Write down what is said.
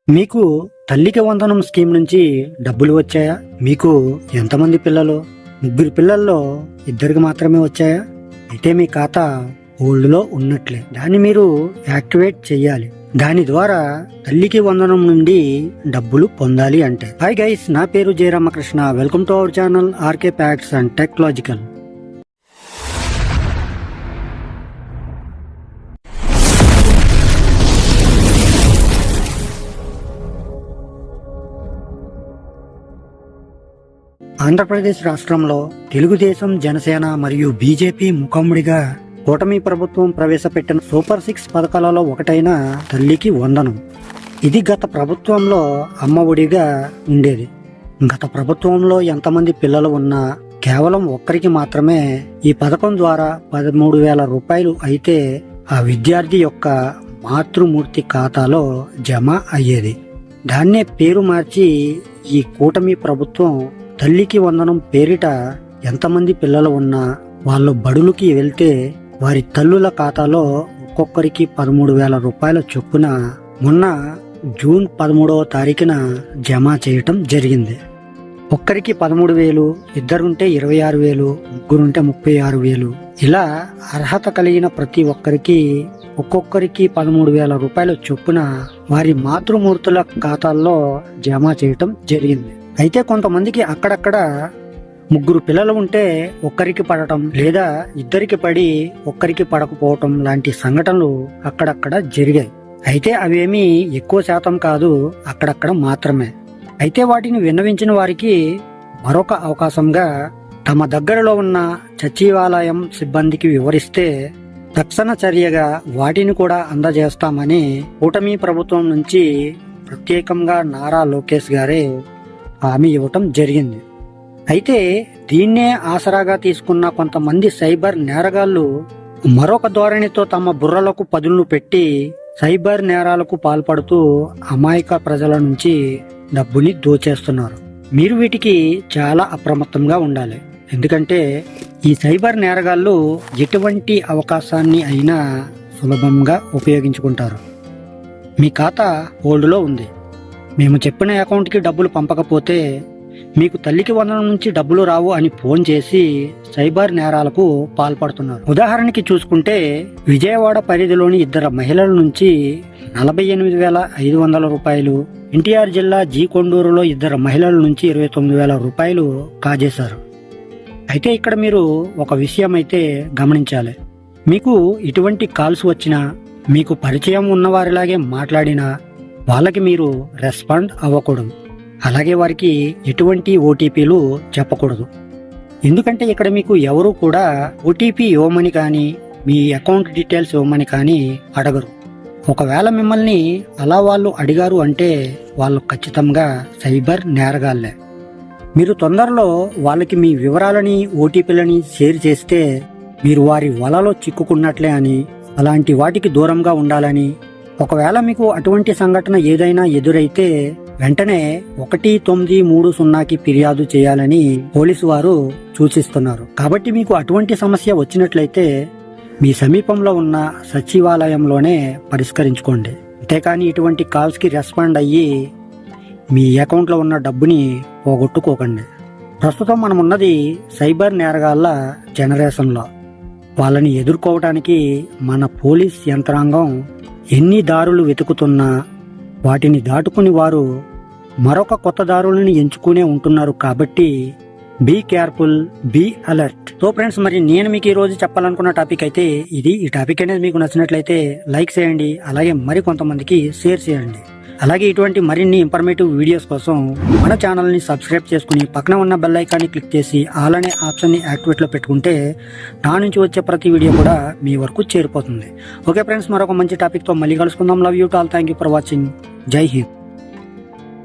మీకు తల్లికి వందనం స్కీమ్ నుంచి డబ్బులు వచ్చాయా? మీకు ఎంతమంది పిల్లలు? 3 పిల్లల్లో 2కి మాత్రమే వచ్చాయా? అయితే మీ ఖాతా హోల్డ్ లో ఉన్నట్లే. దాన్ని మీరు యాక్టివేట్ చేయాలి. దాని ద్వారా తల్లికి వందనం నుండి డబ్బులు పొందాలి అంటే. హాయ్ గైస్, నా పేరు Jayaramakrishna. Welcome to our channel RK facts and technological. Andhra Pradesh రాష్ట్రంలో తెలుగుదేశం, జనసేన మరియు బీజేపీ ముఖమ్ముడిగా కూటమి ప్రభుత్వం ప్రవేశపెట్టిన సూపర్ 6 పథకాలలో ఒకటైన తల్లికి వందనం. ఇది గత ప్రభుత్వంలో అమ్మ ఒడిగా ఉండేది. గత ప్రభుత్వంలో ఎంతమంది పిల్లలు ఉన్నా కేవలం ఒక్కరికి మాత్రమే ఈ పథకం ద్వారా 13,000 రూపాయలు అయితే ఆ విద్యార్థి యొక్క మాతృమూర్తి ఖాతాలో జమ అయ్యేది. దాన్నే పేరు మార్చి ఈ కూటమి ప్రభుత్వం తల్లికి వందనం పేరిట ఎంతమంది పిల్లలు ఉన్నా వాళ్ళు బడులకి వెళ్తే వారి తల్లుల ఖాతాలో ఒక్కొక్కరికి 13,000 రూపాయల చొప్పున మొన్న జూన్ 13వ తారీఖున జమ చేయటం జరిగింది. ఒక్కరికి 13,000, ఇద్దరుంటే 26,000, ముగ్గురుంటే 36,000. ఇలా అర్హత కలిగిన ప్రతి ఒక్కరికి ఒక్కొక్కరికి 13,000 రూపాయల చొప్పున వారి మాతృమూర్తుల ఖాతాల్లో జమ చేయటం జరిగింది. అయితే కొంతమందికి అక్కడక్కడ 3 పిల్లలు ఉంటే ఒక్కరికి పడటం, లేదా ఇద్దరికి పడి ఒక్కరికి పడకపోవటం లాంటి సంఘటనలు అక్కడక్కడ జరిగాయి. అయితే అవేమీ ఎక్కువ శాతం కాదు, అక్కడక్కడ మాత్రమే. అయితే వాటిని విన్నవించిన వారికి మరొక అవకాశంగా తమ దగ్గరలో ఉన్న సచివాలయం సిబ్బందికి వివరిస్తే తక్షణ చర్యగా వాటిని కూడా అందజేస్తామని కూటమి ప్రభుత్వం నుంచి ప్రత్యేకంగా నారా లోకేష్ గారే హామీ ఇవ్వటం జరిగింది. అయితే దీన్నే ఆసరాగా తీసుకున్న కొంతమంది సైబర్ నేరగాళ్లు మరొక ధోరణితో తమ బుర్రలకు పదులను పెట్టి సైబర్ నేరాలకు పాల్పడుతూ అమాయక ప్రజల నుంచి డబ్బుని దోచేస్తున్నారు. మీరు వీటికి చాలా అప్రమత్తంగా ఉండాలి. ఎందుకంటే ఈ సైబర్ నేరగాళ్లు ఎటువంటి అవకాశాన్ని అయినా సులభంగా ఉపయోగించుకుంటారు. మీ ఖాతా హోల్డ్లో ఉంది, మేము చెప్పిన అకౌంట్కి డబ్బులు పంపకపోతే మీకు తల్లికి వందనం నుంచి డబ్బులు రావు అని ఫోన్ చేసి సైబర్ నేరాలకు పాల్పడుతున్నారు. ఉదాహరణకి చూసుకుంటే విజయవాడ పరిధిలోని 2 మహిళల నుంచి 48,500 రూపాయలు, ఎన్టీఆర్ జిల్లా జీ కొండూరులో 2 మహిళల నుంచి 29,000 రూపాయలు కాజేశారు. అయితే ఇక్కడ మీరు ఒక విషయం అయితే గమనించాలి. మీకు ఇటువంటి కాల్స్ వచ్చినా, మీకు పరిచయం ఉన్నవారిలాగే మాట్లాడినా వాళ్ళకి మీరు రెస్పాండ్ అవ్వకూడదు. అలాగే వారికి ఎటువంటి ఓటీపీలు చెప్పకూడదు. ఎందుకంటే ఇక్కడ మీకు ఎవరు కూడా ఓటీపీ ఇవ్వమని కానీ మీ అకౌంట్ డీటెయిల్స్ ఇవ్వమని కానీ అడగరు. ఒకవేళ మిమ్మల్ని అలా వాళ్ళు అడిగారు అంటే వాళ్ళు ఖచ్చితంగా సైబర్ నేరగాళ్లే. మీరు తొందరలో వాళ్ళకి మీ వివరాలని, ఓటీపీలని షేర్ చేస్తే మీరు వారి వలలో చిక్కుకున్నట్లే అని, అలాంటి వాటికి దూరంగా ఉండాలని, ఒకవేళ మీకు అటువంటి సంఘటన ఏదైనా ఎదురైతే వెంటనే 1930కి ఫిర్యాదు చేయాలని పోలీసు వారు సూచిస్తున్నారు. కాబట్టి మీకు అటువంటి సమస్య వచ్చినట్లయితే మీ సమీపంలో ఉన్న సచివాలయంలోనే పరిష్కరించుకోండి. అంతేకాని ఇటువంటి కాల్స్కి రెస్పాండ్ అయ్యి మీ అకౌంట్లో ఉన్న డబ్బుని పోగొట్టుకోకండి. ప్రస్తుతం మనం ఉన్నది సైబర్ నేరగాళ్ల జనరేషన్లో. వాళ్ళని ఎదుర్కోవటానికి మన పోలీస్ యంత్రాంగం ఎన్ని దారులు వెతుకుతున్నా వాటిని దాటుకుని వారు మరొక కొత్త దారులను ఎంచుకునే ఉంటున్నారు. కాబట్టి be careful, be alert. So friends, మరి నేను మీకు ఈ రోజు చెప్పాలనుకున్న టాపిక్ అయితే ఇది. ఈ టాపిక్ అనేది మీకు నచ్చినట్లయితే లైక్ చేయండి, అలాగే మరి కొంతమందికి షేర్ చేయండి. అలాగే ఇటువంటి మరిన్ని ఇన్ఫర్మేటివ్ వీడియోస్ కోసం మన ఛానల్ని సబ్స్క్రైబ్ చేసుకుని పక్కన ఉన్న బెల్ ఐకాన్ని క్లిక్ చేసి ఆల్ అనే ఆప్షన్ని యాక్టివేట్లో పెట్టుకుంటే నా నుంచి వచ్చే ప్రతి వీడియో కూడా మీ వరకు చేరిపోతుంది. ఓకే ఫ్రెండ్స్, మరొక మంచి టాపిక్తో మళ్ళీ కలుసుకుందాం. Love you all. Thank you for watching. జై హింద్.